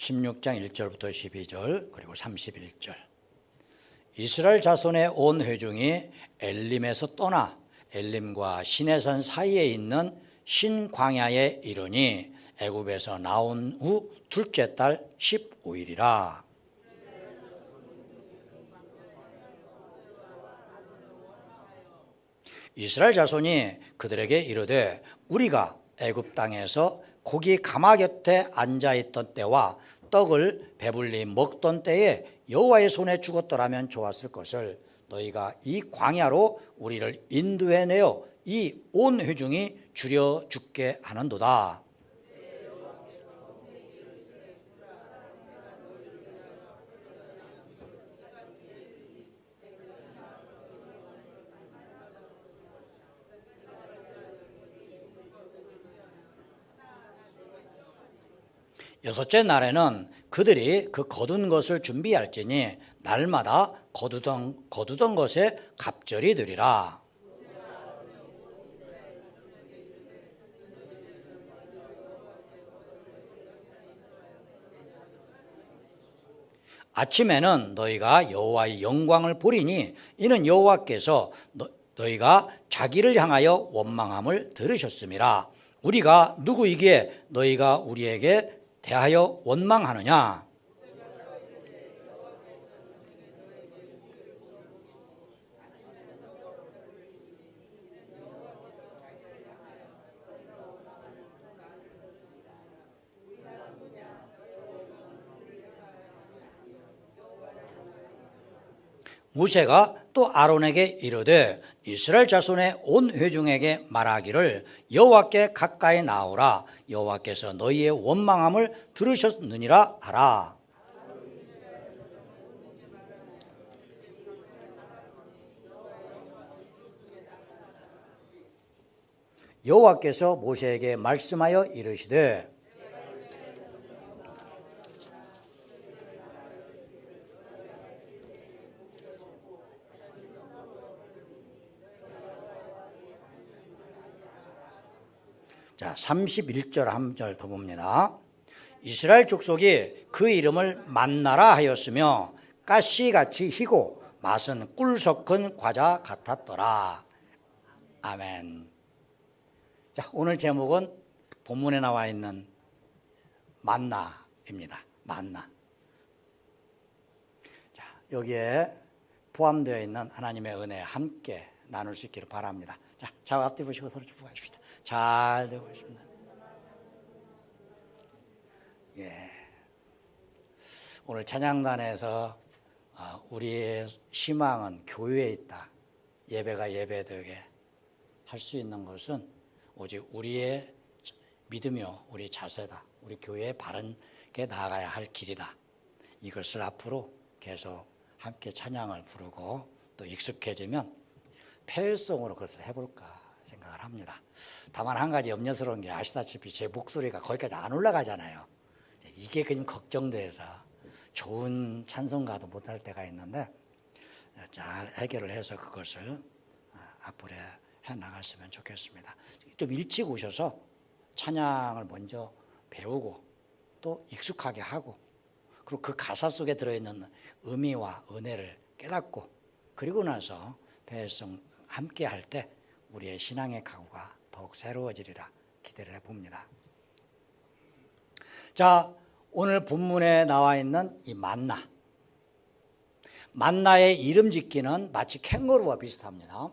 16장 1절부터 12절 그리고 31절. 이스라엘 자손의 온 회중이 엘림에서 떠나 엘림과 시내산 사이에 있는 신광야에 이르니 애굽에서 나온 후 둘째 달 15일이라. 이스라엘 자손이 그들에게 이르되 우리가 애굽 땅에서 고기 가마 곁에 앉아있던 때와 떡을 배불리 먹던 때에 여호와의 손에 죽었더라면 좋았을 것을 너희가 이 광야로 우리를 인도해내어 이 온 회중이 죽여 죽게 하는도다. 여섯째 날에는 그들이 그 거둔 것을 준비할지니 날마다 거두던 것에 갑절이 되리라. 아침에는 너희가 여호와의 영광을 보리니 이는 여호와께서 너희가 자기를 향하여 원망함을 들으셨음이라. 우리가 누구이기에 너희가 우리에게 대하여 원망하느냐? 모세가 또 아론에게 이르되 이스라엘 자손의 온 회중에게 말하기를 여호와께 가까이 나오라. 여호와께서 너희의 원망함을 들으셨느니라 하라. 여호와께서 모세에게 말씀하여 이르시되 자, 31절 한 절 더 봅니다. 이스라엘 족속이 그 이름을 만나라 하였으며 가시같이 희고 맛은 꿀 섞은 과자 같았더라. 아멘. 자, 오늘 제목은 본문에 나와 있는 만나입니다. 만나. 자, 여기에 포함되어 있는 하나님의 은혜 함께 나눌 수 있기를 바랍니다. 자, 좌우 앞뒤 보시고 서로 축복하십시다. 잘 되고 있습니다. 예. 오늘 찬양단에서 우리의 희망은 교회에 있다. 예배가 예배되게 할 수 있는 것은 오직 우리의 믿으며 우리 자세다. 우리 교회에 바르게 나아가야 할 길이다. 이것을 앞으로 계속 함께 찬양을 부르고 또 익숙해지면 폐회성으로 그것을 해볼까 생각을 합니다. 다만 한 가지 염려스러운 게 아시다시피 제 목소리가 거기까지 안 올라가잖아요. 이게 그냥 걱정돼서 좋은 찬송가도 못할 때가 있는데 잘 해결을 해서 그것을 앞으로 해나갔으면 좋겠습니다. 좀 일찍 오셔서 찬양을 먼저 배우고 또 익숙하게 하고 그리고 그 가사 속에 들어있는 의미와 은혜를 깨닫고 그리고 나서 폐회성 함께 할 때 우리의 신앙의 각오가 더욱 새로워지리라 기대를 해봅니다. 자, 오늘 본문에 나와 있는 이 만나의 이름 짓기는 마치 캥거루와 비슷합니다.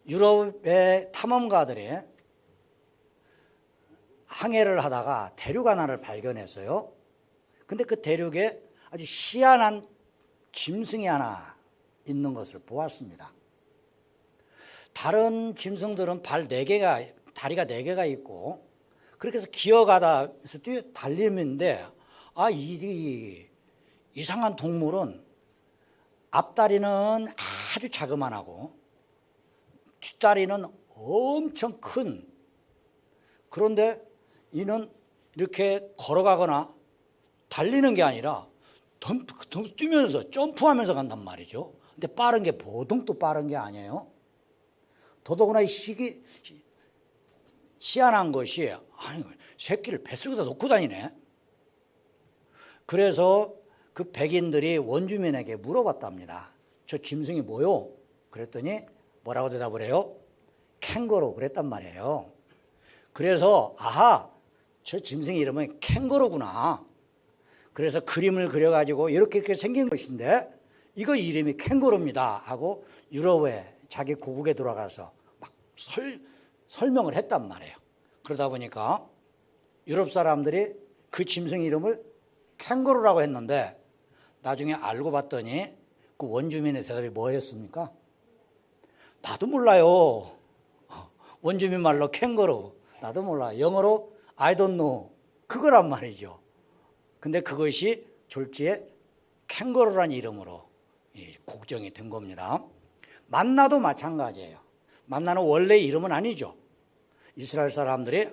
유럽의 탐험가들이 항해를 하다가 대륙 하나를 발견했어요. 근데 그 대륙에 아주 희한한 짐승이 하나 있는 것을 보았습니다. 다른 짐승들은 다리가 4개가 있고 그렇게 해서 기어가다면서 달리는데 이 이상한 동물은 앞다리는 아주 자그만하고 뒷다리는 엄청 큰, 그런데 이는 이렇게 걸어가거나 달리는 게 아니라 뛰면서 점프하면서 간단 말이죠. 근데 빠른 게 보통 또 빠른 게 아니에요. 더더구나 희한한 것이 새끼를 뱃속에다 놓고 다니네. 그래서 그 백인들이 원주민에게 물어봤답니다. 저 짐승이 뭐요? 그랬더니 뭐라고 대답을 해요? 캥거루 그랬단 말이에요. 그래서 아하, 저 짐승 이름은 캥거루구나. 그래서 그림을 그려가지고 이렇게 생긴 것인데 이거 이름이 캥거루입니다 하고 유럽에 자기 고국에 들어가서 막 설명을 했단 말이에요. 그러다 보니까 유럽 사람들이 그 짐승 이름을 캥거루라고 했는데 나중에 알고 봤더니 그 원주민의 대답이 뭐였습니까? 나도 몰라요. 원주민 말로 캥거루. 나도 몰라. 영어로 I don't know. 그거란 말이죠. 근데 그것이 졸지에 캥거루라는 이름으로 곡정이 된 겁니다. 만나도 마찬가지예요. 만나는 원래 이름은 아니죠. 이스라엘 사람들이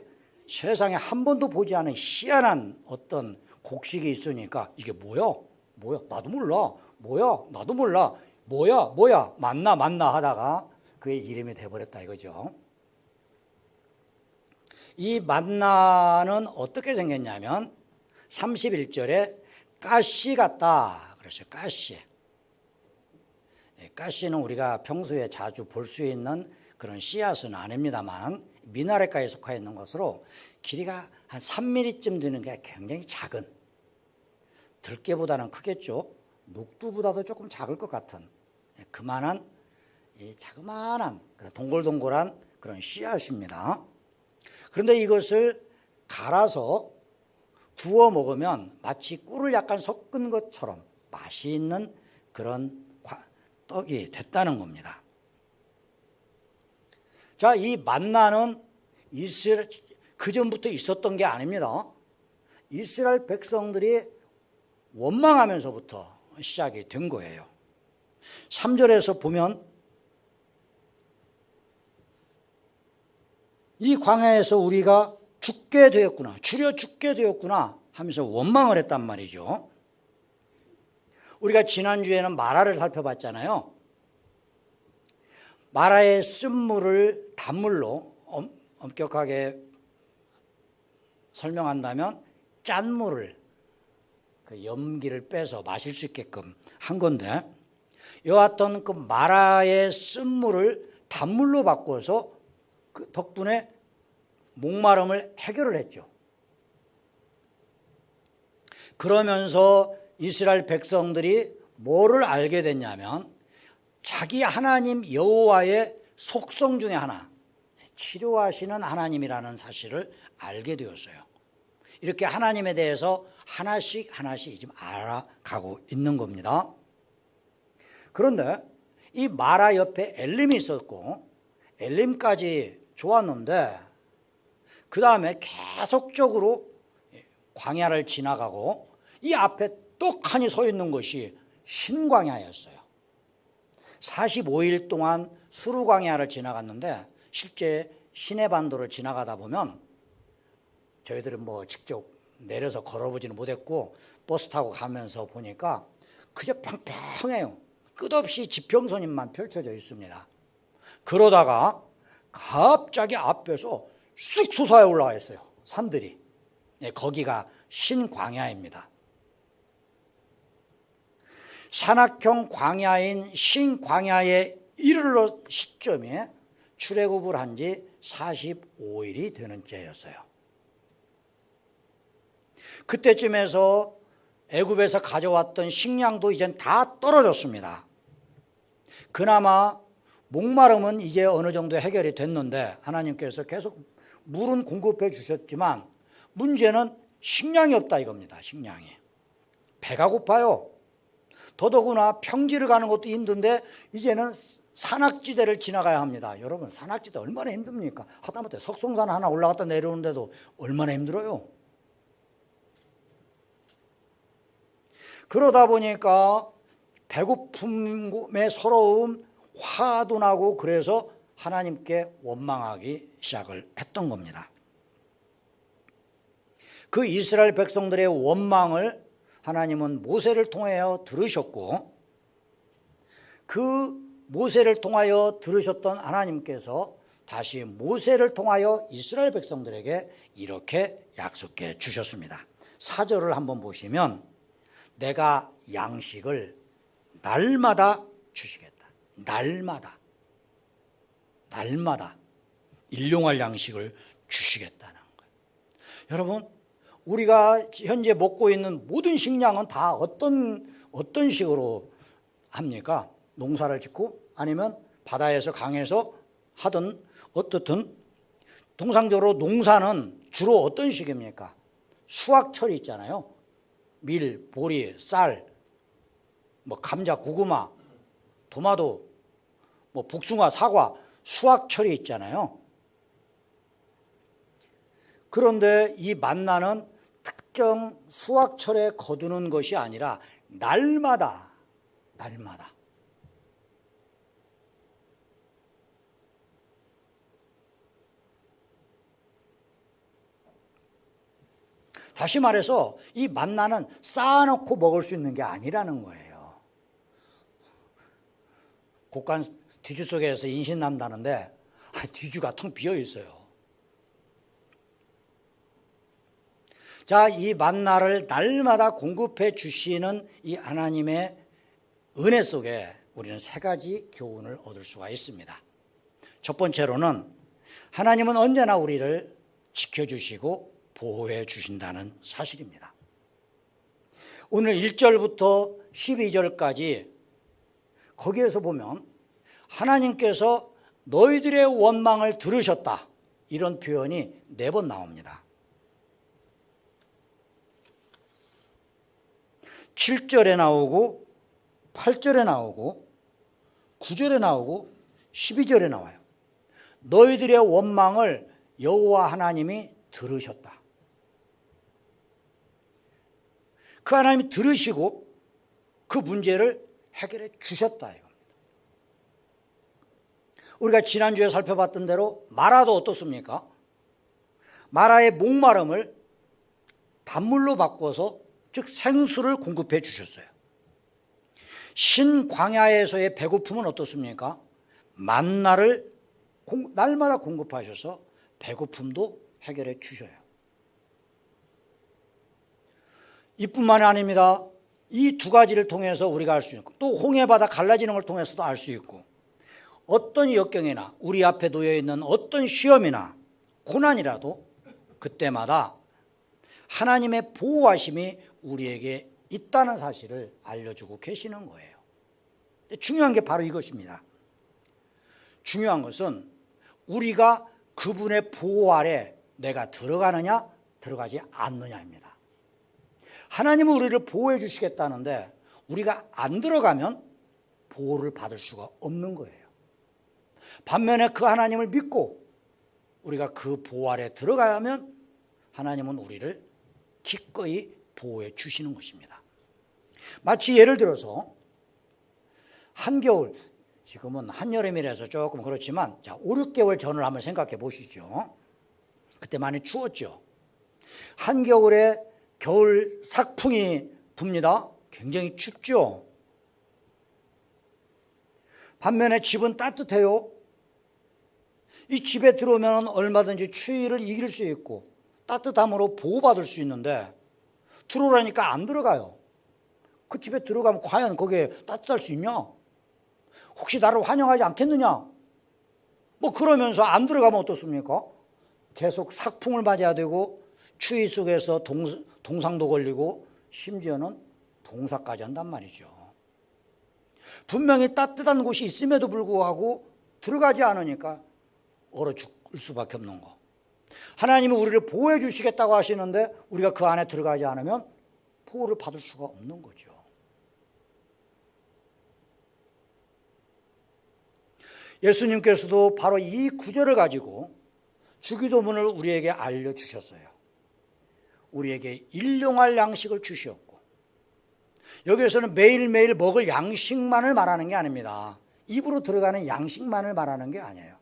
세상에 한 번도 보지 않은 희한한 어떤 곡식이 있으니까 이게 뭐야? 뭐야? 나도 몰라. 뭐야? 나도 몰라. 뭐야? 뭐야? 만나 하다가 그의 이름이 돼버렸다 이거죠. 이 만나는 어떻게 생겼냐면 31절에 가시 같다 그랬어요. 가시. 가시는 우리가 평소에 자주 볼 수 있는 그런 씨앗은 아닙니다만 미나랫가에 속해 있는 것으로 길이가 한 3mm쯤 되는 게 굉장히 작은, 들깨보다는 크겠죠. 녹두보다도 조금 작을 것 같은 그만한 이 자그마한 그런 동글동글한 그런 씨앗입니다. 그런데 이것을 갈아서 구워 먹으면 마치 꿀을 약간 섞은 것처럼 맛이 있는 그런 떡이 됐다는 겁니다. 자, 이 만나는 이스라엘 그전부터 있었던 게 아닙니다. 이스라엘 백성들이 원망하면서부터 시작이 된 거예요. 3절에서 보면 이 광야에서 우리가 죽게 되었구나, 줄여 죽게 되었구나 하면서 원망을 했단 말이죠. 우리가 지난주에는 마라를 살펴봤잖아요. 마라의 쓴물을 단물로 엄격하게 설명한다면 짠물을 그 염기를 빼서 마실 수 있게끔 한 건데 여하튼 그 마라의 쓴물을 단물로 바꿔서 그 덕분에 목마름을 해결을 했죠. 그러면서 이스라엘 백성들이 뭐를 알게 됐냐면 자기 하나님 여호와의 속성 중에 하나, 치료하시는 하나님이라는 사실을 알게 되었어요. 이렇게 하나님에 대해서 하나씩 지금 알아가고 있는 겁니다. 그런데 이 마라 옆에 엘림이 있었고 엘림까지 좋았는데 그 다음에 계속적으로 광야를 지나가고 이 앞에 떡하니 서 있는 것이 신광야였어요. 45일 동안 수르 광야를 지나갔는데 실제 시내반도를 지나가다 보면 저희들은 뭐 직접 내려서 걸어보지는 못했고 버스 타고 가면서 보니까 그저 평평해요. 끝없이 지평선임만 펼쳐져 있습니다. 그러다가 갑자기 앞에서 쑥 솟아올라 올라와 있어요. 산들이. 거기가 신광야입니다. 산악형 광야인 신광야에 이르러 시점이 출애굽을 한 지 45일이 되는 때였어요. 그때쯤에서 애굽에서 가져왔던 식량도 이젠 다 떨어졌습니다. 그나마 목마름은 이제 어느 정도 해결이 됐는데 하나님께서 계속 물은 공급해 주셨지만 문제는 식량이 없다 이겁니다. 식량이. 배가 고파요. 더더구나 평지를 가는 것도 힘든데 이제는 산악지대를 지나가야 합니다. 여러분 산악지대 얼마나 힘듭니까? 하다못해 석송산 하나 올라갔다 내려오는데도 얼마나 힘들어요. 그러다 보니까 배고픔의 서러움, 화도 나고 그래서 하나님께 원망하기 시작을 했던 겁니다. 그 이스라엘 백성들의 원망을 하나님은 모세를 통하여 들으셨고 그 모세를 통하여 들으셨던 하나님께서 다시 모세를 통하여 이스라엘 백성들에게 이렇게 약속해 주셨습니다. 4절을 한번 보시면 내가 양식을 날마다 주시겠다. 날마다 일용할 양식을 주시겠다는 거예요. 여러분, 우리가 현재 먹고 있는 모든 식량은 다 어떤 식으로 합니까? 농사를 짓고 아니면 바다에서 강에서 하든 어떻든 통상적으로 농사는 주로 어떤 식입니까? 수확철이 있잖아요. 밀, 보리, 쌀, 감자, 고구마, 토마토, 복숭아, 사과, 수확철이 있잖아요. 그런데 이 만나는 특정 수확철에 거두는 것이 아니라 날마다 다시 말해서 이 만나는 쌓아놓고 먹을 수 있는 게 아니라는 거예요. 곡간 뒤주 속에서 인신 남다는데 뒤주가 텅 비어 있어요. 자, 이 만나를 날마다 공급해 주시는 이 하나님의 은혜 속에 우리는 세 가지 교훈을 얻을 수가 있습니다. 첫 번째로는 하나님은 언제나 우리를 지켜주시고 보호해 주신다는 사실입니다. 오늘 1절부터 12절까지 거기에서 보면 하나님께서 너희들의 원망을 들으셨다, 이런 표현이 4번 나옵니다. 7절에 나오고 8절에 나오고 9절에 나오고 12절에 나와요. 너희들의 원망을 여호와 하나님이 들으셨다. 그 하나님이 들으시고 그 문제를 해결해 주셨다 이겁니다. 우리가 지난주에 살펴봤던 대로 마라도 어떻습니까? 마라의 목마름을 단물로 바꿔서 즉 생수를 공급해 주셨어요. 신광야에서의 배고픔은 어떻습니까? 만나를 날마다 공급하셔서 배고픔도 해결해 주셔요. 이뿐만이 아닙니다. 이 두 가지를 통해서 우리가 알 수 있고, 또 홍해바다 갈라지는 걸 통해서도 알 수 있고, 어떤 역경이나 우리 앞에 놓여 있는 어떤 시험이나 고난이라도 그때마다 하나님의 보호하심이 우리에게 있다는 사실을 알려주고 계시는 거예요. 중요한 게 바로 이것입니다. 중요한 것은 우리가 그분의 보호 아래 내가 들어가느냐 들어가지 않느냐입니다. 하나님은 우리를 보호해 주시겠다는데 우리가 안 들어가면 보호를 받을 수가 없는 거예요. 반면에 그 하나님을 믿고 우리가 그 보호 아래 들어가야 하면 하나님은 우리를 기꺼이 보호해 주시는 것입니다. 마치 예를 들어서 한겨울, 지금은 한여름이라서 조금 그렇지만 5, 6개월 전을 한번 생각해 보시죠. 그때 많이 추웠죠. 한겨울에 겨울 삭풍이 붑니다. 굉장히 춥죠. 반면에 집은 따뜻해요. 이 집에 들어오면 얼마든지 추위를 이길 수 있고 따뜻함으로 보호받을 수 있는데 들어오라니까 안 들어가요. 그 집에 들어가면 과연 거기에 따뜻할 수 있냐? 혹시 나를 환영하지 않겠느냐? 그러면서 안 들어가면 어떻습니까? 계속 삭풍을 맞아야 되고 추위 속에서 동상도 걸리고 심지어는 동사까지 한단 말이죠. 분명히 따뜻한 곳이 있음에도 불구하고 들어가지 않으니까 얼어 죽을 수밖에 없는 거. 하나님은 우리를 보호해 주시겠다고 하시는데 우리가 그 안에 들어가지 않으면 보호를 받을 수가 없는 거죠. 예수님께서도 바로 이 구절을 가지고 주기도문을 우리에게 알려주셨어요. 우리에게 일용할 양식을 주셨고, 여기에서는 매일매일 먹을 양식만을 말하는 게 아닙니다. 입으로 들어가는 양식만을 말하는 게 아니에요.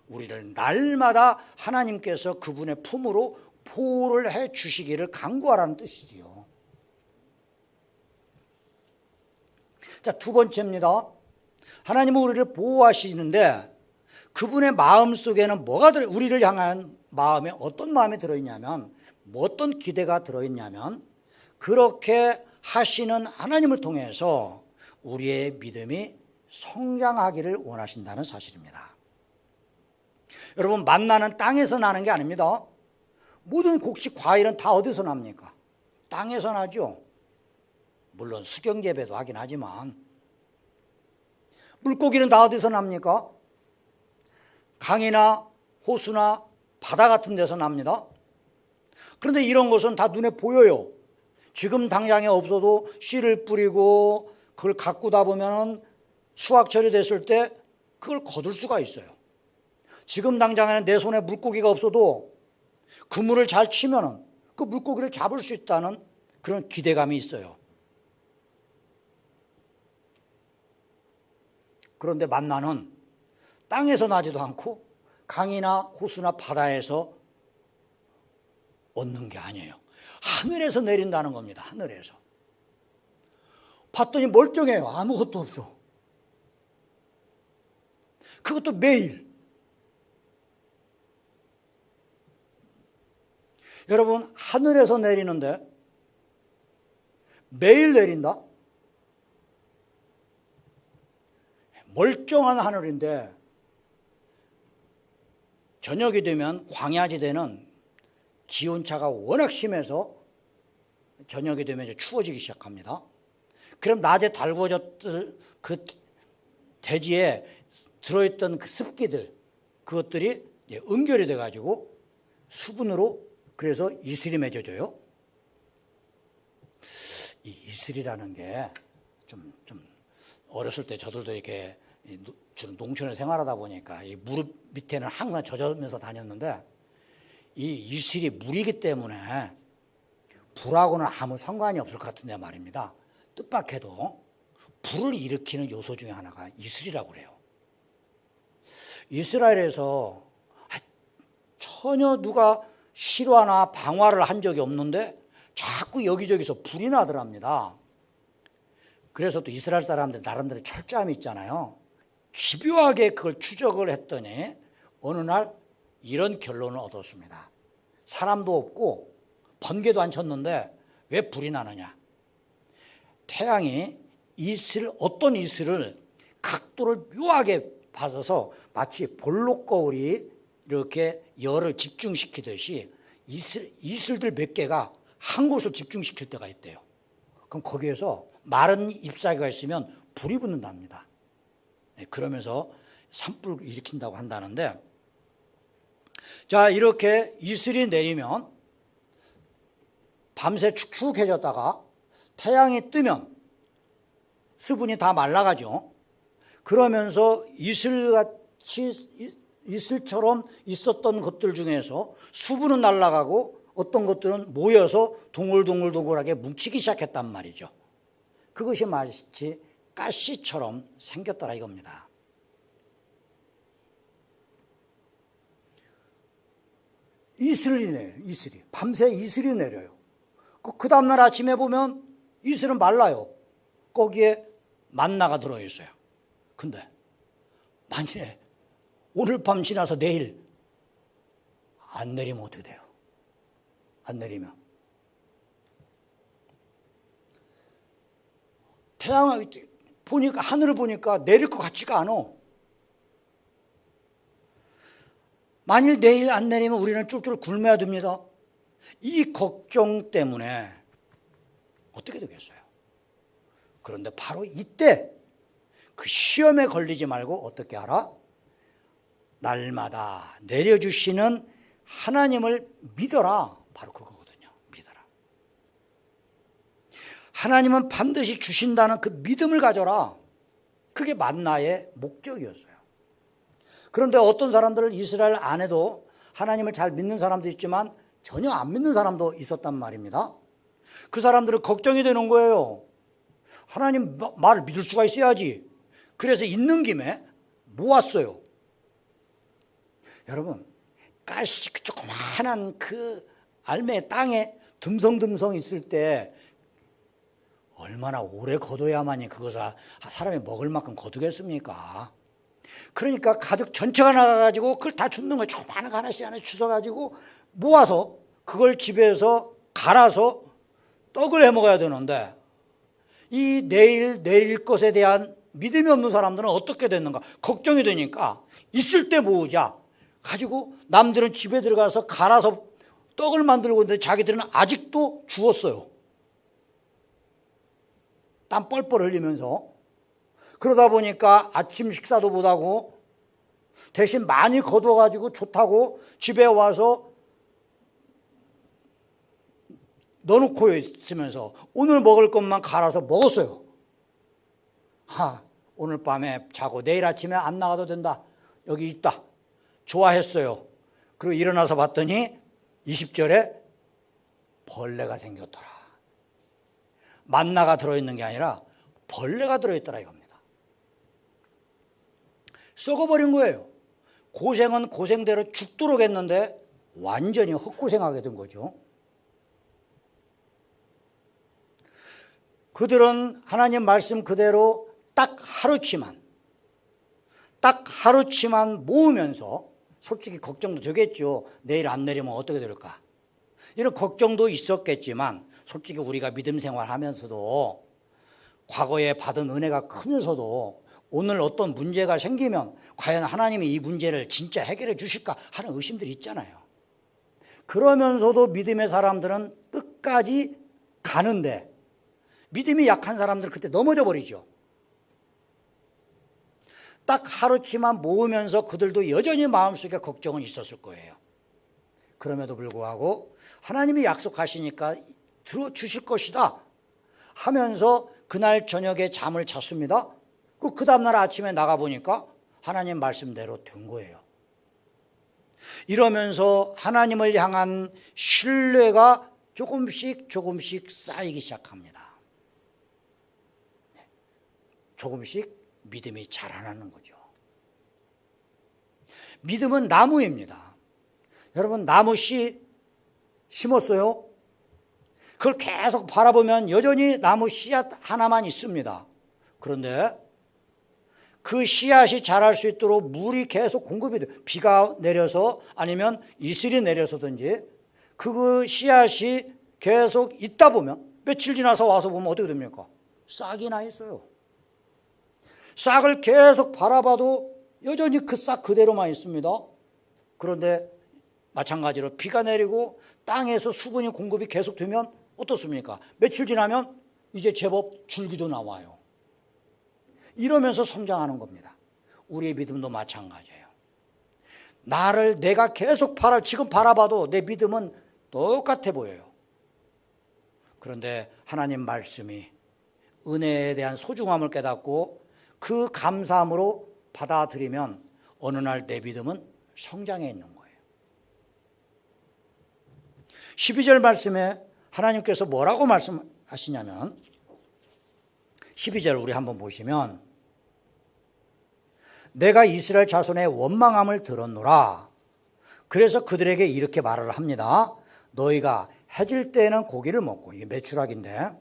우리를 날마다 하나님께서 그분의 품으로 보호를 해 주시기를 간구하라는 뜻이지요. 자, 두 번째입니다. 하나님은 우리를 보호하시는데 그분의 마음 속에는 우리를 향한 마음에 어떤 마음이 들어있냐면, 어떤 기대가 들어있냐면, 그렇게 하시는 하나님을 통해서 우리의 믿음이 성장하기를 원하신다는 사실입니다. 여러분, 만나는 땅에서 나는 게 아닙니다. 모든 곡식 과일은 다 어디서 납니까? 땅에서 나죠. 물론 수경재배도 하긴 하지만. 물고기는 다 어디서 납니까? 강이나 호수나 바다 같은 데서 납니다. 그런데 이런 것은 다 눈에 보여요. 지금 당장에 없어도 씨를 뿌리고 그걸 가꾸다 보면 수확철이 됐을 때 그걸 거둘 수가 있어요. 지금 당장에는 내 손에 물고기가 없어도 그물을 잘 치면은 그 물고기를 잡을 수 있다는 그런 기대감이 있어요. 그런데 만나는 땅에서 나지도 않고 강이나 호수나 바다에서 얻는 게 아니에요. 하늘에서 내린다는 겁니다. 하늘에서. 봤더니 멀쩡해요. 아무것도 없어. 그것도 매일. 여러분, 하늘에서 내리는데 매일 내린다? 멀쩡한 하늘인데 저녁이 되면 광야지대는 기온차가 워낙 심해서 저녁이 되면 이제 추워지기 시작합니다. 그럼 낮에 달궈졌던 그 대지에 들어있던 그 습기들, 그것들이 이제 응결이 돼가지고 수분으로 그래서 이슬이 맺어져요. 이 이슬이라는 게 좀 어렸을 때 저들도 이렇게 주로 농촌에 생활하다 보니까 이 무릎 밑에는 항상 젖으면서 다녔는데 이 이슬이 물이기 때문에 불하고는 아무 상관이 없을 것 같은데 말입니다. 뜻밖에도 불을 일으키는 요소 중에 하나가 이슬이라고 그래요. 이스라엘에서 전혀 누가 실화나 방화를 한 적이 없는데 자꾸 여기저기서 불이 나더랍니다. 그래서 또 이스라엘 사람들 나름대로 철저함이 있잖아요. 집요하게 그걸 추적을 했더니 어느 날 이런 결론을 얻었습니다. 사람도 없고 번개도 안 쳤는데 왜 불이 나느냐? 태양이 어떤 이슬을 각도를 묘하게 받아서 마치 볼록거울이 이렇게 열을 집중시키듯이 이슬들 몇 개가 한 곳을 집중시킬 때가 있대요. 그럼 거기에서 마른 잎사귀가 있으면 불이 붙는답니다. 그러면서 산불을 일으킨다고 한다는데, 자, 이렇게 이슬이 내리면 밤새 축축해졌다가 태양이 뜨면 수분이 다 말라가죠. 그러면서 이슬처럼 있었던 것들 중에서 수분은 날아가고 어떤 것들은 모여서 동글동글동글하게 뭉치기 시작했단 말이죠. 그것이 마치 가시처럼 생겼더라 이겁니다. 이슬이 내려요. 이슬이. 밤새 이슬이 내려요. 그 다음날 아침에 보면 이슬은 말라요. 거기에 만나가 들어있어요. 근데 만일에 오늘 밤 지나서 내일 안 내리면 어떻게 돼요? 안 내리면 태양을 보니까, 하늘을 보니까 내릴 것 같지가 않아. 만일 내일 안 내리면 우리는 쫄쫄 굶어야 됩니다. 이 걱정 때문에 어떻게 되겠어요? 그런데 바로 이때 그 시험에 걸리지 말고 어떻게 하라? 날마다 내려주시는 하나님을 믿어라. 바로 그거거든요. 믿어라. 하나님은 반드시 주신다는 그 믿음을 가져라. 그게 만나의 목적이었어요. 그런데 어떤 사람들은 이스라엘 안에도 하나님을 잘 믿는 사람도 있지만 전혀 안 믿는 사람도 있었단 말입니다. 그 사람들은 걱정이 되는 거예요. 하나님 말을 믿을 수가 있어야지. 그래서 있는 김에 모았어요. 여러분, 가시 그 조그마한 그 알매 땅에 듬성듬성 있을 때 얼마나 오래 거둬야만이 그것을 사람이 먹을 만큼 거두겠습니까? 그러니까 가족 전체가 나가가지고 그걸 다 줍는 거예요. 조그마한 거 하나씩 주워가지고 모아서 그걸 집에서 갈아서 떡을 해 먹어야 되는데, 이 내릴 것에 대한 믿음이 없는 사람들은 어떻게 됐는가? 걱정이 되니까 있을 때 모으자 가지고 남들은 집에 들어가서 갈아서 떡을 만들고 있는데 자기들은 아직도 주웠어요. 땀 뻘뻘 흘리면서. 그러다 보니까 아침 식사도 못하고 대신 많이 거둬가지고 좋다고 집에 와서 넣어놓고 있으면서 오늘 먹을 것만 갈아서 먹었어요. 오늘 밤에 자고 내일 아침에 안 나가도 된다. 여기 있다. 좋아했어요. 그리고 일어나서 봤더니 20절에 벌레가 생겼더라. 만나가 들어있는 게 아니라 벌레가 들어있더라 이겁니다. 썩어버린 거예요. 고생은 고생대로 죽도록 했는데 완전히 헛고생하게 된 거죠. 그들은 하나님 말씀 그대로 딱 하루치만 모으면서 솔직히 걱정도 되겠죠. 내일 안 내리면 어떻게 될까? 이런 걱정도 있었겠지만 솔직히 우리가 믿음 생활하면서도 과거에 받은 은혜가 크면서도 오늘 어떤 문제가 생기면 과연 하나님이 이 문제를 진짜 해결해 주실까 하는 의심들이 있잖아요. 그러면서도 믿음의 사람들은 끝까지 가는데 믿음이 약한 사람들은 그때 넘어져 버리죠. 딱 하루치만 모으면서 그들도 여전히 마음속에 걱정은 있었을 거예요. 그럼에도 불구하고 하나님이 약속하시니까 들어주실 것이다 하면서 그날 저녁에 잠을 잤습니다. 그 다음날 아침에 나가보니까 하나님 말씀대로 된 거예요. 이러면서 하나님을 향한 신뢰가 조금씩 쌓이기 시작합니다. 조금씩 믿음이 자라나는 거죠. 믿음은 나무입니다. 여러분, 나무 씨 심었어요? 그걸 계속 바라보면 여전히 나무 씨앗 하나만 있습니다. 그런데 그 씨앗이 자랄 수 있도록 물이 계속 공급이 돼요. 비가 내려서 아니면 이슬이 내려서든지 그 씨앗이 계속 있다 보면 며칠 지나서 와서 보면 어떻게 됩니까? 싹이 나 있어요. 싹을 계속 바라봐도 여전히 그 싹 그대로만 있습니다. 그런데 마찬가지로 비가 내리고 땅에서 수분이 공급이 계속되면 어떻습니까? 며칠 지나면 이제 제법 줄기도 나와요. 이러면서 성장하는 겁니다. 우리의 믿음도 마찬가지예요. 내가 계속 지금 바라봐도 내 믿음은 똑같아 보여요. 그런데 하나님 말씀이 은혜에 대한 소중함을 깨닫고 그 감사함으로 받아들이면 어느 날 내 믿음은 성장해 있는 거예요. 12절 말씀에 하나님께서 뭐라고 말씀하시냐면 12절 우리 한번 보시면 내가 이스라엘 자손의 원망함을 들었노라. 그래서 그들에게 이렇게 말을 합니다. 너희가 해질 때에는 고기를 먹고, 이게 메추라기인데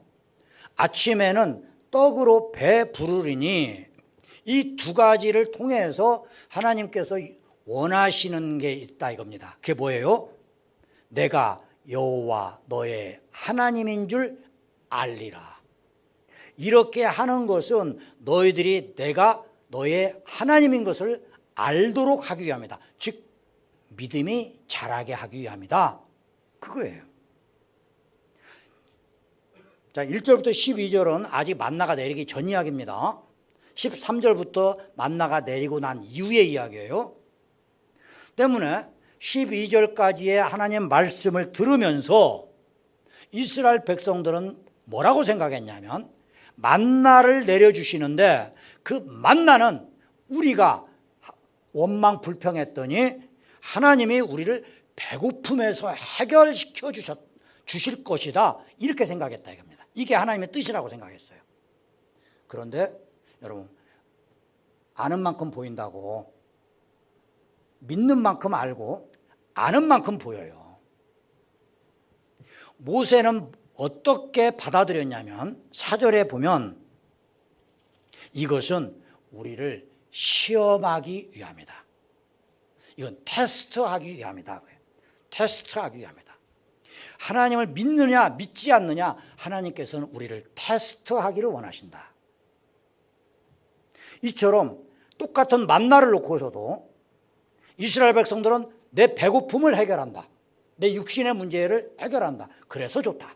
아침에는 떡으로 배 부르리니 이 두 가지를 통해서 하나님께서 원하시는 게 있다 이겁니다. 그게 뭐예요? 내가 여호와 너의 하나님인 줄 알리라. 이렇게 하는 것은 너희들이 내가 너의 하나님인 것을 알도록 하기 위함이다. 즉 믿음이 자라게 하기 위함이다. 그거예요. 자, 1절부터 12절은 아직 만나가 내리기 전 이야기입니다. 13절부터 만나가 내리고 난 이후의 이야기예요. 때문에 12절까지의 하나님 말씀을 들으면서 이스라엘 백성들은 뭐라고 생각했냐면 만나를 내려주시는데 그 만나는 우리가 원망 불평했더니 하나님이 우리를 배고픔에서 해결시켜 주실 것이다 이렇게 생각했다 이겁니다. 이게 하나님의 뜻이라고 생각했어요. 그런데 여러분, 아는 만큼 보인다고 믿는 만큼 알고 아는 만큼 보여요. 모세는 어떻게 받아들였냐면 4절에 보면 이것은 우리를 시험하기 위함이다. 이건 테스트하기 위함이다. 테스트하기 위함이다. 하나님을 믿느냐 믿지 않느냐, 하나님께서는 우리를 테스트하기를 원하신다. 이처럼 똑같은 만나를 놓고서도 이스라엘 백성들은 내 배고픔을 해결한다, 내 육신의 문제를 해결한다, 그래서 좋다.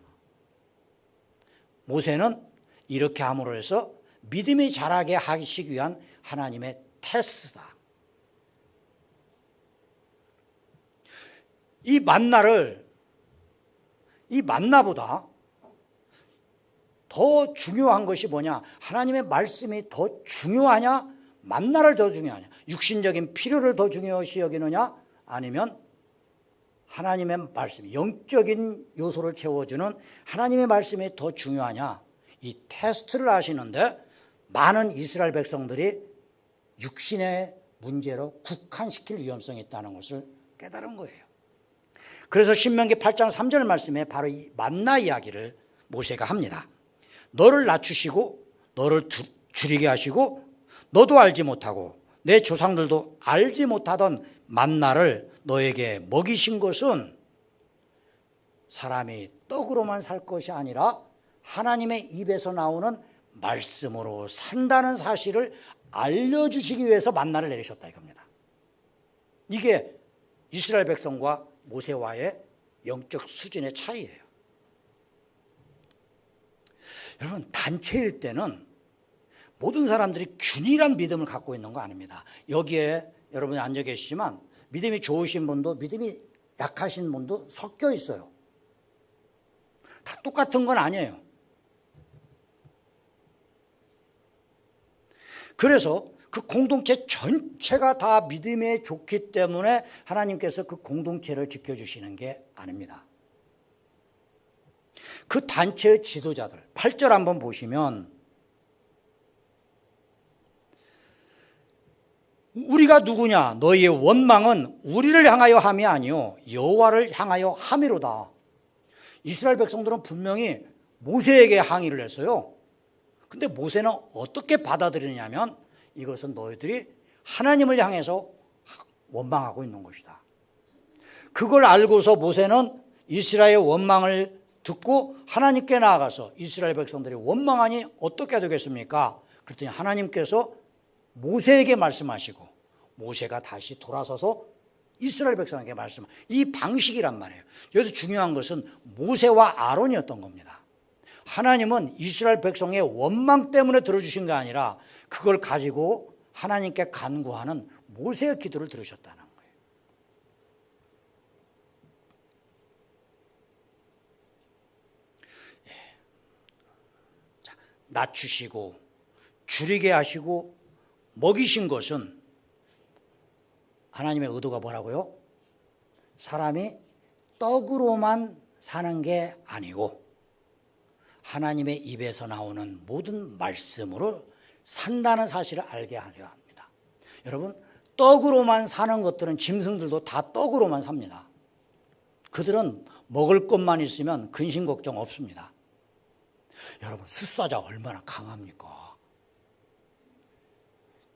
모세는 이렇게 함으로 해서 믿음이 자라게 하시기 위한 하나님의 테스트다. 이 만나보다 더 중요한 것이 뭐냐? 하나님의 말씀이 더 중요하냐? 만나를 더 중요하냐? 육신적인 필요를 더 중요시 여기느냐? 아니면 하나님의 말씀, 영적인 요소를 채워주는 하나님의 말씀이 더 중요하냐? 이 테스트를 하시는데 많은 이스라엘 백성들이 육신의 문제로 국한시킬 위험성이 있다는 것을 깨달은 거예요. 그래서 신명기 8장 3절 말씀에 바로 이 만나 이야기를 모세가 합니다. 너를 낮추시고 너를 줄이게 하시고 너도 알지 못하고 내 조상들도 알지 못하던 만나를 너에게 먹이신 것은 사람이 떡으로만 살 것이 아니라 하나님의 입에서 나오는 말씀으로 산다는 사실을 알려주시기 위해서 만나를 내리셨다 이겁니다. 이게 이스라엘 백성과 모세와의 영적 수준의 차이예요. 여러분, 단체일 때는 모든 사람들이 균일한 믿음을 갖고 있는 거 아닙니다. 여기에 여러분이 앉아 계시지만 믿음이 좋으신 분도 믿음이 약하신 분도 섞여 있어요. 다 똑같은 건 아니에요. 그래서 그 공동체 전체가 다 믿음에 좋기 때문에 하나님께서 그 공동체를 지켜주시는 게 아닙니다. 그 단체의 지도자들, 8절 한번 보시면 우리가 누구냐? 너희의 원망은 우리를 향하여 함이 아니요 여호와를 향하여 함이로다. 이스라엘 백성들은 분명히 모세에게 항의를 했어요. 근데 모세는 어떻게 받아들이냐면 이것은 너희들이 하나님을 향해서 원망하고 있는 것이다. 그걸 알고서 모세는 이스라엘의 원망을 듣고 하나님께 나아가서 이스라엘 백성들이 원망하니 어떻게 되겠습니까? 그랬더니 하나님께서 모세에게 말씀하시고 모세가 다시 돌아서서 이스라엘 백성에게 말씀하시고, 이 방식이란 말이에요. 여기서 중요한 것은 모세와 아론이었던 겁니다. 하나님은 이스라엘 백성의 원망 때문에 들어주신 게 아니라 그걸 가지고 하나님께 간구하는 모세의 기도를 들으셨다는 거예요. 예. 자, 낮추시고 줄이게 하시고 먹이신 것은 하나님의 의도가 뭐라고요? 사람이 떡으로만 사는 게 아니고 하나님의 입에서 나오는 모든 말씀으로 산다는 사실을 알게 하려 합니다. 여러분, 떡으로만 사는 것들은 짐승들도 다 떡으로만 삽니다. 그들은 먹을 것만 있으면 근심 걱정 없습니다. 여러분, 숫사자가 얼마나 강합니까?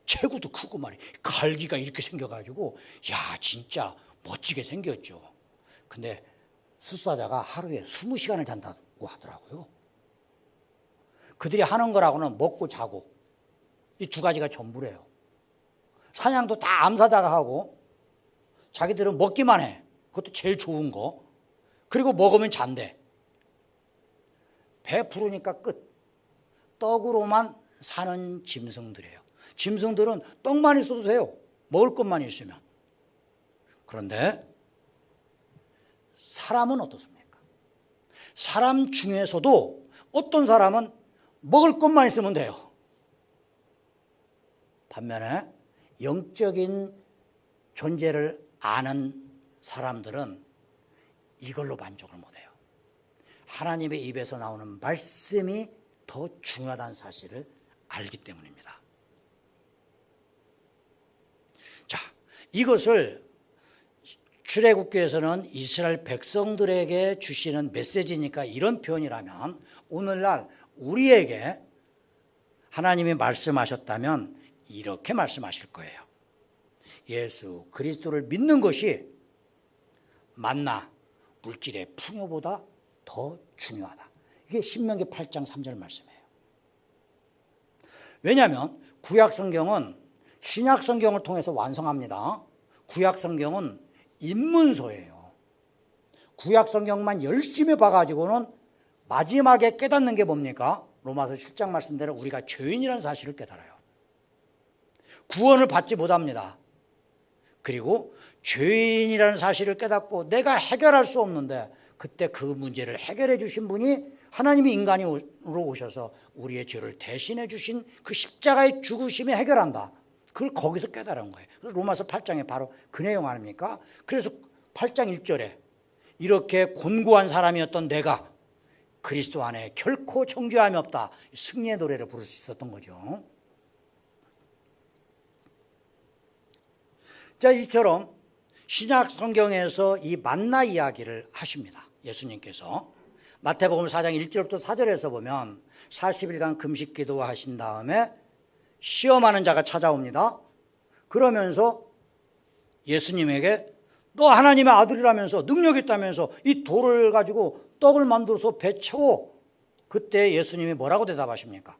체구도 크고 말이에요. 갈기가 이렇게 생겨가지고 야 진짜 멋지게 생겼죠. 근데 숫사자가 하루에 20시간을 잔다고 하더라고요. 그들이 하는 거라고는 먹고 자고 이 두 가지가 전부래요. 사냥도 다 암사자가 하고 자기들은 먹기만 해. 그것도 제일 좋은 거. 그리고 먹으면 잔대. 배 부르니까 끝. 떡으로만 사는 짐승들이에요. 짐승들은 떡만 있어도 돼요. 먹을 것만 있으면. 그런데 사람은 어떻습니까? 사람 중에서도 어떤 사람은 먹을 것만 있으면 돼요. 반면에 영적인 존재를 아는 사람들은 이걸로 만족을 못해요. 하나님의 입에서 나오는 말씀이 더 중요하다는 사실을 알기 때문입니다. 자, 이것을 출애굽기에서는 이스라엘 백성들에게 주시는 메시지니까 이런 표현이라면 오늘날 우리에게 하나님이 말씀하셨다면 이렇게 말씀하실 거예요. 예수 그리스도를 믿는 것이 만나 물질의 풍요보다 더 중요하다. 이게 신명기 8장 3절 말씀이에요. 왜냐하면 구약 성경은 신약 성경을 통해서 완성합니다. 구약 성경은 입문서예요. 구약 성경만 열심히 봐가지고는 마지막에 깨닫는 게 뭡니까? 로마서 7장 말씀대로 우리가 죄인이라는 사실을 깨달아요. 구원을 받지 못합니다. 그리고 죄인이라는 사실을 깨닫고 내가 해결할 수 없는데 그때 그 문제를 해결해 주신 분이 하나님이 인간으로 오셔서 우리의 죄를 대신해 주신 그 십자가의 죽으심이 해결한다. 그걸 거기서 깨달은 거예요. 로마서 8장에 바로 그 내용 아닙니까? 그래서 8장 1절에 이렇게 곤고한 사람이었던 내가 그리스도 안에 결코 정죄함이 없다. 승리의 노래를 부를 수 있었던 거죠. 자, 이처럼 신약 성경에서 이 만나 이야기를 하십니다. 예수님께서 마태복음 4장 1절부터 4절에서 보면 40일간 금식 기도하신 다음에 시험하는 자가 찾아옵니다. 그러면서 예수님에게 너 하나님의 아들이라면서 능력 있다면서 이 돌을 가지고 떡을 만들어서 배 채워. 그때 예수님이 뭐라고 대답하십니까?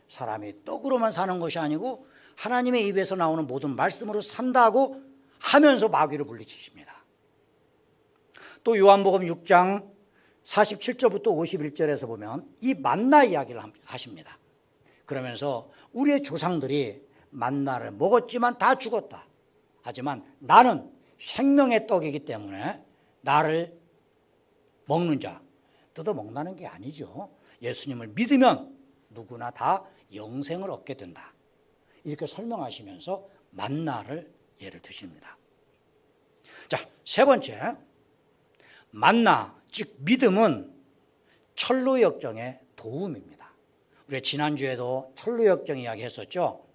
사람이 떡으로만 사는 것이 아니고 하나님의 입에서 나오는 모든 말씀으로 산다고 하면서 마귀를 물리치십니다. 또 요한복음 6장 47절부터 51절에서 보면 이 만나 이야기를 하십니다. 그러면서 우리의 조상들이 만나를 먹었지만 다 죽었다. 하지만 나는 생명의 떡이기 때문에 나를 먹는 자, 뜯어먹는다는 게 아니죠. 예수님을 믿으면 누구나 다 영생을 얻게 된다. 이렇게 설명하시면서 만나를 예를 드십니다. 자, 세 번째, 만나, 즉 믿음은 철로역정의 도움입니다. 우리 지난주에도 철로역정 이야기 했었죠.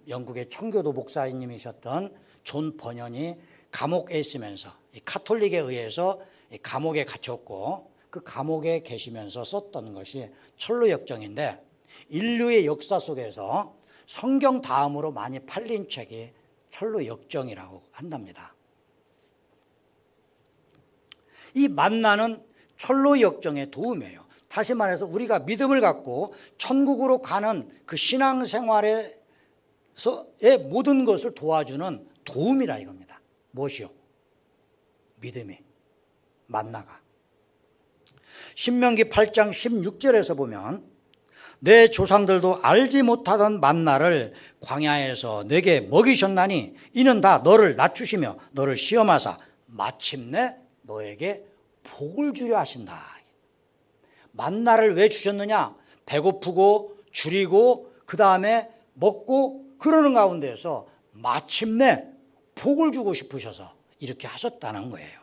영국의 청교도 목사님이셨던 존 버년이 감옥에 있으면서 이 카톨릭에 의해서 감옥에 갇혔고 그 감옥에 계시면서 썼던 것이 철로역정인데 인류의 역사 속에서 성경 다음으로 많이 팔린 책이 철로역정이라고 한답니다. 이 만나는 철로역정의 도움이에요. 다시 말해서 우리가 믿음을 갖고 천국으로 가는 그 신앙생활에서의 모든 것을 도와주는 도움이라 이겁니다. 무엇이요? 믿음이, 만나가. 신명기 8장 16절에서 보면 내 조상들도 알지 못하던 만나를 광야에서 내게 먹이셨나니 이는 다 너를 낮추시며 너를 시험하사 마침내 너에게 복을 주려 하신다. 만나를 왜 주셨느냐? 배고프고 줄이고 그 다음에 먹고 그러는 가운데에서 마침내 복을 주고 싶으셔서 이렇게 하셨다는 거예요.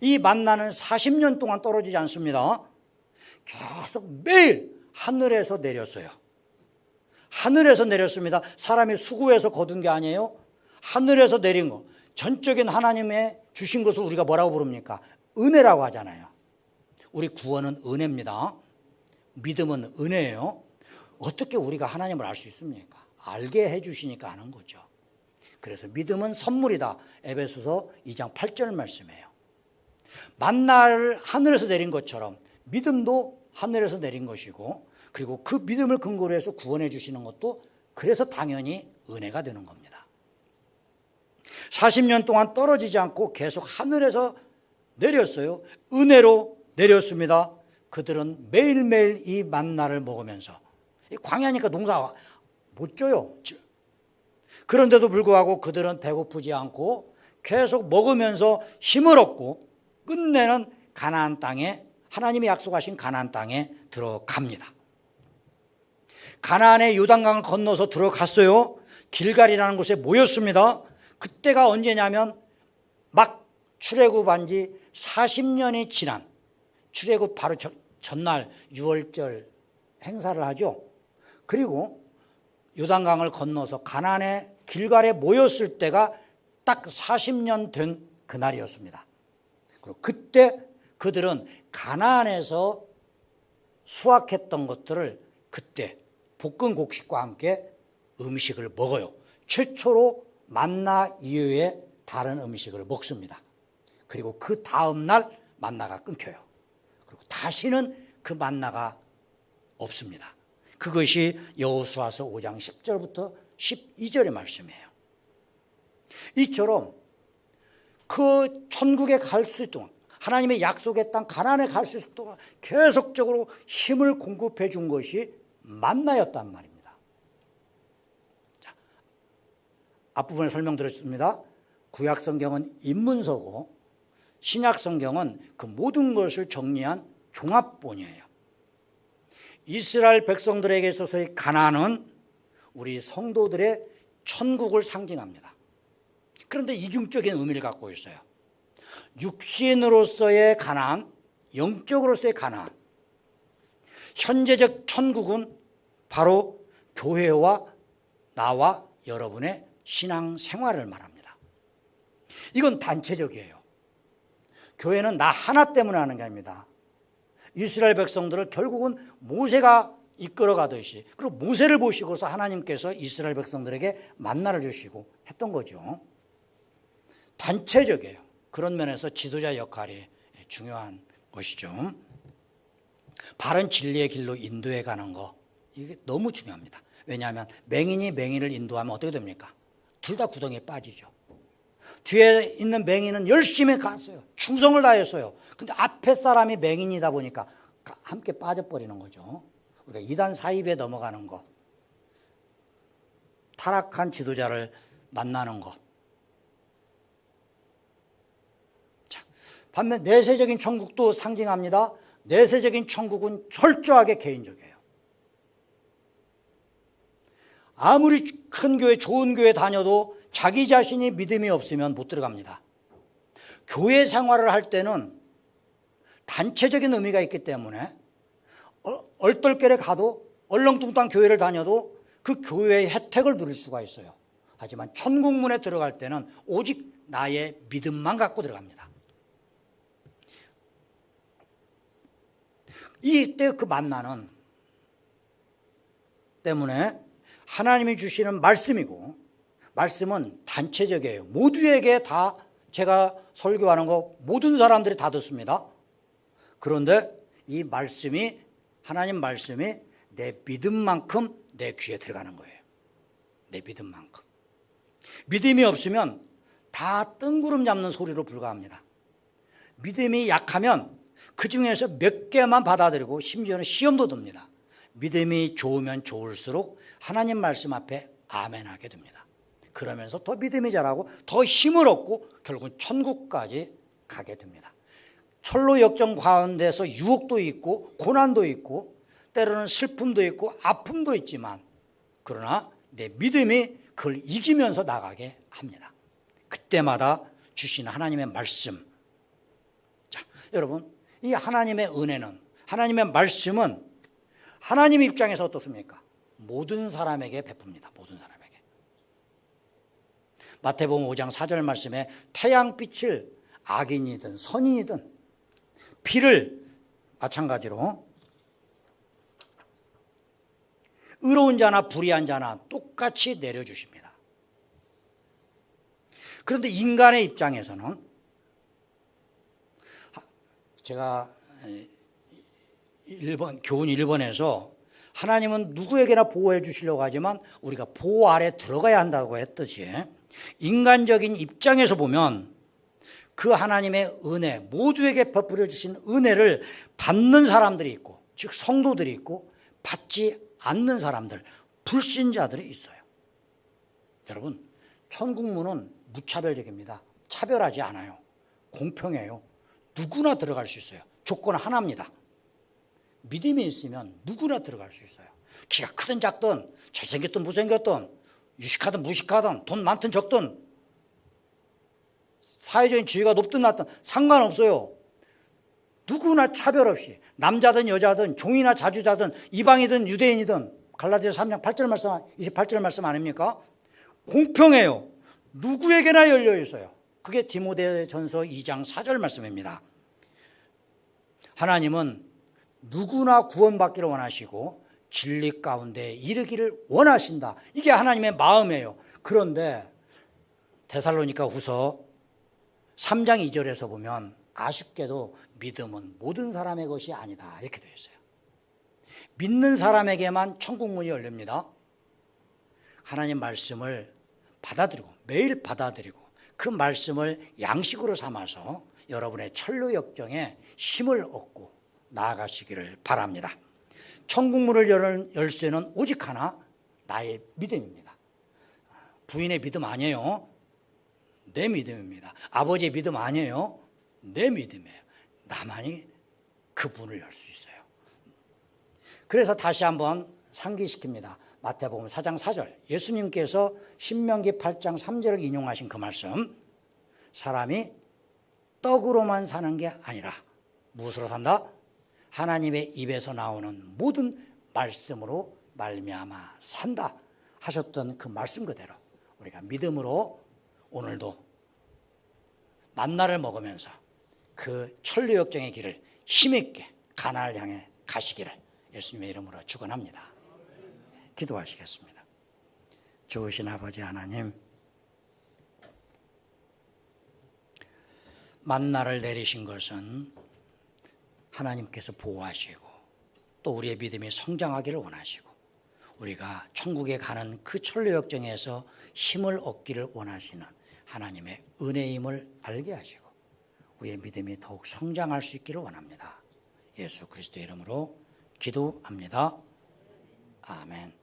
이 만나는 40년 동안 떨어지지 않습니다. 계속 매일 하늘에서 내렸어요. 하늘에서 내렸습니다. 사람이 수고해서 거둔 게 아니에요. 하늘에서 내린 거. 전적인 하나님의 주신 것을 우리가 뭐라고 부릅니까? 은혜라고 하잖아요. 우리 구원은 은혜입니다. 믿음은 은혜예요. 어떻게 우리가 하나님을 알 수 있습니까? 알게 해주시니까 아는 거죠. 그래서 믿음은 선물이다. 에베소서 2장 8절 말씀이에요. 만나를 하늘에서 내린 것처럼 믿음도 하늘에서 내린 것이고 그리고 그 믿음을 근거로 해서 구원해 주시는 것도 그래서 당연히 은혜가 되는 겁니다. 40년 동안 떨어지지 않고 계속 하늘에서 내렸어요. 은혜로 내렸습니다. 그들은 매일매일 이 만나를 먹으면서 광야니까 농사 못 져요. 그런데도 불구하고 그들은 배고프지 않고 계속 먹으면서 힘을 얻고 끝내는 가나안 땅에 하나님이 약속하신 가나안 땅에 들어갑니다. 가나안의 요단강을 건너서 들어갔어요. 길갈이라는 곳에 모였습니다. 그때가 언제냐면 막 출애굽한 지 40년이 지난 출애굽 바로 전날 6월절 행사를 하죠. 그리고 요단강을 건너서 가나안의 길갈에 모였을 때가 딱 40년 된 그날이었습니다. 그리고 그때 그들은 가나안에서 수확했던 것들을 그때 볶은 곡식과 함께 음식을 먹어요. 최초로 만나 이후에 다른 음식을 먹습니다. 그리고 그 다음 날 만나가 끊겨요. 그리고 다시는 그 만나가 없습니다. 그것이 여호수아서 5장 10절부터 12절의 말씀이에요. 이처럼 그 천국에 갈 수 있도록 하나님의 약속의 땅 가나안에 갈 수 있도록 계속적으로 힘을 공급해 준 것이 만나였단 말입니다. 자, 앞부분에 설명드렸습니다. 구약 성경은 입문서고 신약 성경은 그 모든 것을 정리한 종합본이에요. 이스라엘 백성들에게 있어서의 가나안은 우리 성도들의 천국을 상징합니다. 그런데 이중적인 의미를 갖고 있어요. 육신으로서의 가나안, 영적으로서의 가나안. 현재적 천국은 바로 교회와 나와 여러분의 신앙 생활을 말합니다. 이건 단체적이에요. 교회는 나 하나 때문에 하는 게 아닙니다. 이스라엘 백성들을 결국은 모세가 이끌어가듯이, 그리고 모세를 보시고서 하나님께서 이스라엘 백성들에게 만나를 주시고 했던 거죠. 단체적이에요. 그런 면에서 지도자 역할이 중요한 것이죠. 바른 진리의 길로 인도해 가는 거, 이게 너무 중요합니다. 왜냐하면 맹인이 맹인을 인도하면 어떻게 됩니까? 둘 다 구덩이에 빠지죠. 뒤에 있는 맹인은 열심히 갔어요. 충성을 다했어요. 근데 앞에 사람이 맹인이다 보니까 함께 빠져버리는 거죠. 우리가 이단 사입에 넘어가는 것, 타락한 지도자를 만나는 것. 자, 반면 내세적인 천국도 상징합니다. 내세적인 천국은 철저하게 개인적이에요. 아무리 큰 교회, 좋은 교회 다녀도 자기 자신이 믿음이 없으면 못 들어갑니다. 교회 생활을 할 때는 단체적인 의미가 있기 때문에 얼떨결에 가도 얼렁뚱땅 교회를 다녀도 그 교회의 혜택을 누릴 수가 있어요. 하지만 천국문에 들어갈 때는 오직 나의 믿음만 갖고 들어갑니다. 이때 그 만나는 때문에 하나님이 주시는 말씀이고, 말씀은 단체적이에요. 모두에게 다, 제가 설교하는 거 모든 사람들이 다 듣습니다. 그런데 이 말씀이, 하나님 말씀이 내 믿음만큼 내 귀에 들어가는 거예요. 내 믿음만큼. 믿음이 없으면 다 뜬구름 잡는 소리로 불과합니다. 믿음이 약하면 그 중에서 몇 개만 받아들이고 심지어는 시험도 듭니다. 믿음이 좋으면 좋을수록 하나님 말씀 앞에 아멘하게 됩니다. 그러면서 더 믿음이 자라고 더 힘을 얻고 결국은 천국까지 가게 됩니다. 철로 역정 가운데서 유혹도 있고 고난도 있고 때로는 슬픔도 있고 아픔도 있지만, 그러나 내 믿음이 그걸 이기면서 나가게 합니다. 그때마다 주시는 하나님의 말씀. 자, 여러분, 이 하나님의 은혜는, 하나님의 말씀은 하나님 입장에서 어떻습니까? 모든 사람에게 베풉니다. 모든 사람에게. 마태복음 5장 4절 말씀에 태양빛을 악인이든 선인이든 비를 마찬가지로 의로운 자나 불의한 자나 똑같이 내려주십니다. 그런데 인간의 입장에서는, 제가 교훈 1번에서 하나님은 누구에게나 보호해 주시려고 하지만 우리가 보호 아래 들어가야 한다고 했듯이, 인간적인 입장에서 보면 그 하나님의 은혜, 모두에게 베풀어 주신 은혜를 받는 사람들이 있고, 즉 성도들이 있고, 받지 않는 사람들, 불신자들이 있어요. 여러분, 천국문은 무차별적입니다. 차별하지 않아요. 공평해요. 누구나 들어갈 수 있어요. 조건 하나입니다. 믿음이 있으면 누구나 들어갈 수 있어요. 키가 크든 작든, 잘생겼든 못생겼든, 유식하든 무식하든, 돈 많든 적든, 사회적인 지위가 높든 낮든 상관없어요. 누구나 차별 없이, 남자든 여자든 종이나 자주자든 이방이든 유대인이든, 갈라디아서 3장 8절 말씀, 28절 말씀 아닙니까? 공평해요. 누구에게나 열려 있어요. 그게 디모데전서 2장 4절 말씀입니다. 하나님은 누구나 구원받기를 원하시고 진리 가운데 이르기를 원하신다. 이게 하나님의 마음이에요. 그런데 데살로니가 후서 3장 2절에서 보면 아쉽게도 믿음은 모든 사람의 것이 아니다. 이렇게 되어 있어요. 믿는 사람에게만 천국문이 열립니다. 하나님 말씀을 받아들이고 매일 받아들이고 그 말씀을 양식으로 삼아서 여러분의 천루 역정에 힘을 얻고 나아가시기를 바랍니다. 천국문을 여는 열쇠는 오직 하나, 나의 믿음입니다. 부인의 믿음 아니에요. 내 믿음입니다. 아버지의 믿음 아니에요. 내 믿음이에요. 나만이 그 문을 열 수 있어요. 그래서 다시 한번 상기시킵니다. 마태복음 4장 4절, 예수님께서 신명기 8장 3절을 인용하신 그 말씀, 사람이 떡으로만 사는 게 아니라 무엇으로 산다? 하나님의 입에서 나오는 모든 말씀으로 말미암아 산다 하셨던 그 말씀 그대로 우리가 믿음으로 오늘도 만나를 먹으면서 그 천류역정의 길을 힘있게 가나안을 향해 가시기를 예수님의 이름으로 축원합니다. 기도하시겠습니다. 좋으신 아버지 하나님, 만나를 내리신 것은 하나님께서 보호하시고 또 우리의 믿음이 성장하기를 원하시고 우리가 천국에 가는 그 천류역정에서 힘을 얻기를 원하시는 하나님의 은혜임을 알게 하시고 우리의 믿음이 더욱 성장할 수 있기를 원합니다. 예수 그리스도의 이름으로 기도합니다. 아멘.